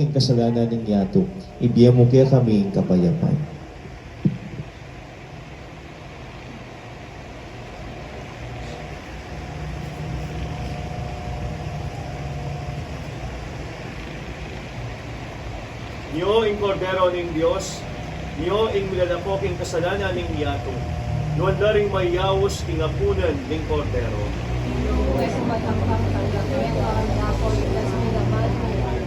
Ang kasalanan ng yato, ibigyan mo kaya kami ang kapayapaan. Niyo ing kordero ning Dios, niyo ing milalapok ing kasalanan ning yato, nuan na ring mayawos ing apunan ning kordero. Pues matangkang talagyan ang napol ilas nilaman ng ilan.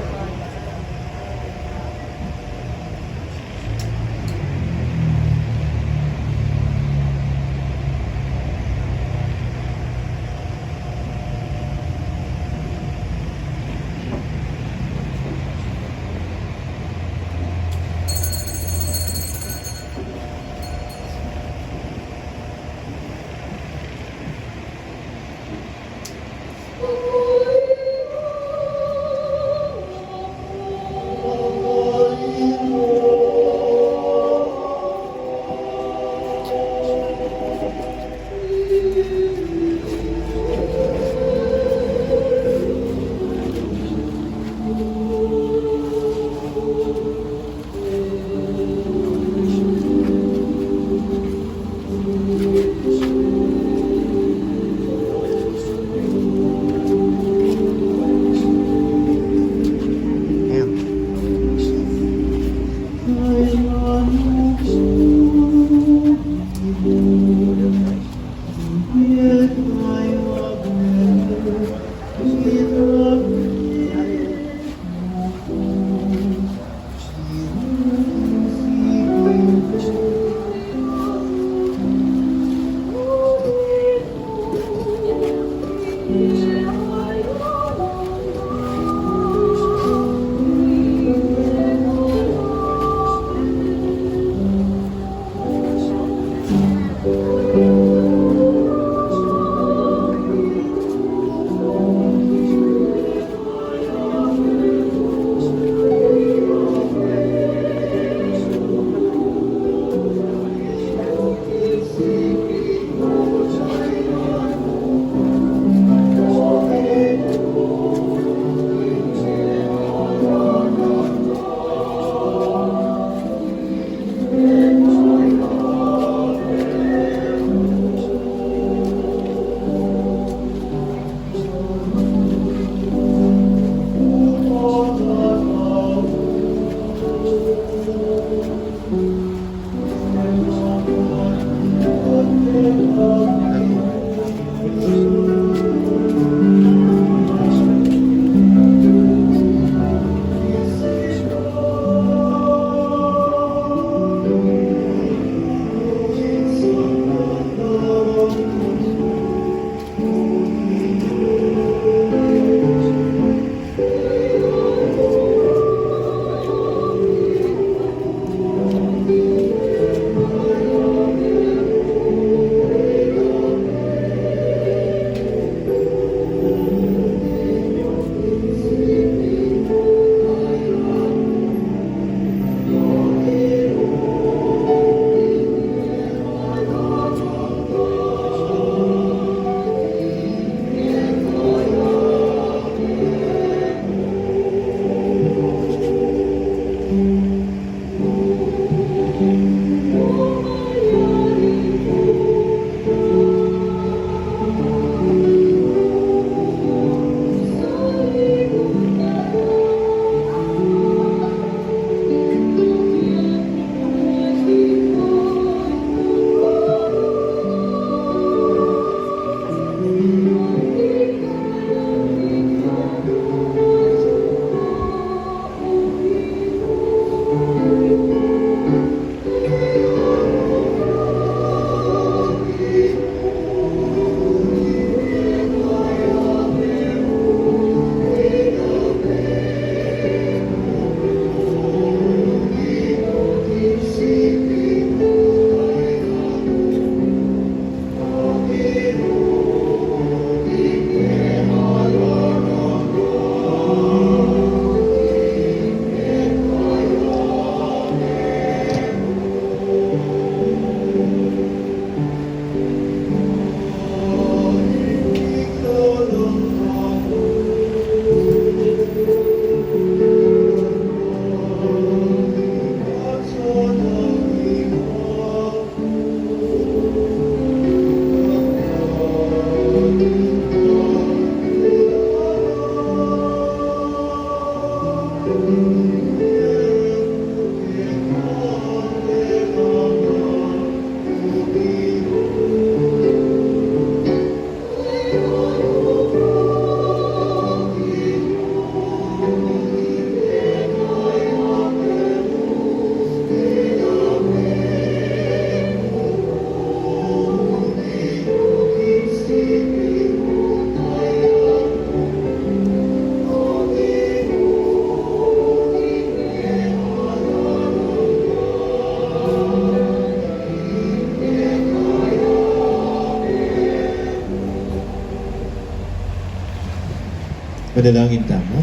Manalangin tayo.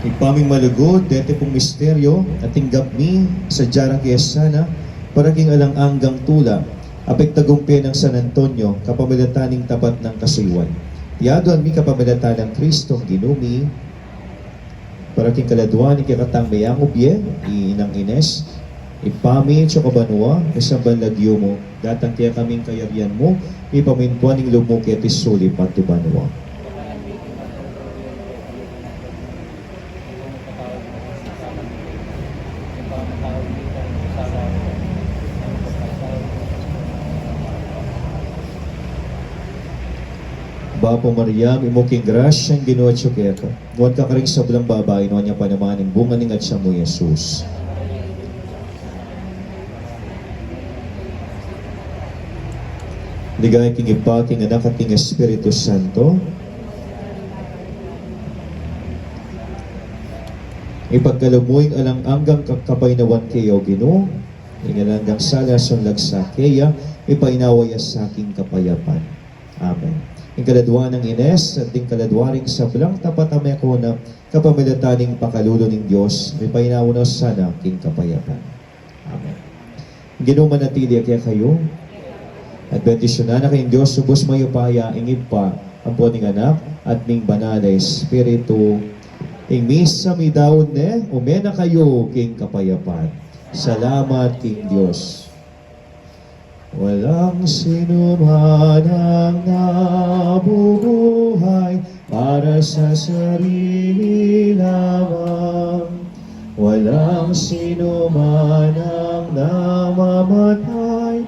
Ipaming malugod, dete pong misteryo, at tinggap mi sa jarang kiyasana, paraging alang-anggang tula, apek tagumpi ng San Antonio, kapamilataning tapat ng kasuiwan. Tiyadoan mi kapamilatan ng Kristo ginumi, paraging kaladwan, ikakatang mayang ubye, inang Ines, ipami, chokabanwa, isang lagyo mo, datang tiya kaming kayarian mo, ipamintuan ng lumuki at isuli patubanwa. Bapo Maria, imuking grasyang ginawa tsukeka. Nuwan ka karing sablang babae, nuwan niya panamaning bunganing at siya mo, Jesus. Ligay king ipa, king anak at king Espiritu Santo. Ipagkalamuing alang-anggang kakapaynawan kayo, Ginoo. Ingalanggang salason lagsa kaya, ipainawaya sa aking kapayapan. Amen. Ikaladwa ng Ines at ikaladwaring sablang tapat ame ko na kapamilataning pakalulo ng Diyos, may painauna sana king kapayapan. Amen. Ginoo manatili kaya kayo, at betisyonan na kayong Diyos, subos mayo paya, ingib pa, ang puning anak, at ming banal na Espiritu, ing misa mi daon ne, umena kayo king kapayapan. Salamat king Diyos. Walang sino man ang nabubuhay para sa sarili lamang. Walang sino man ang namamatay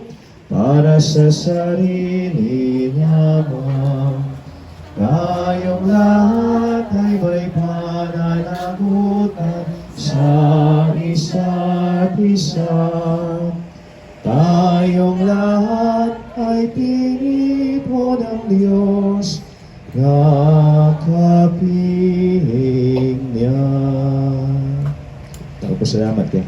para sa sarili lamang. Tayong lahat ay may pananagutan sa isa't isa. Tayong lahat ay pinipon ng Diyos na kapiling niya. Salamat kayo.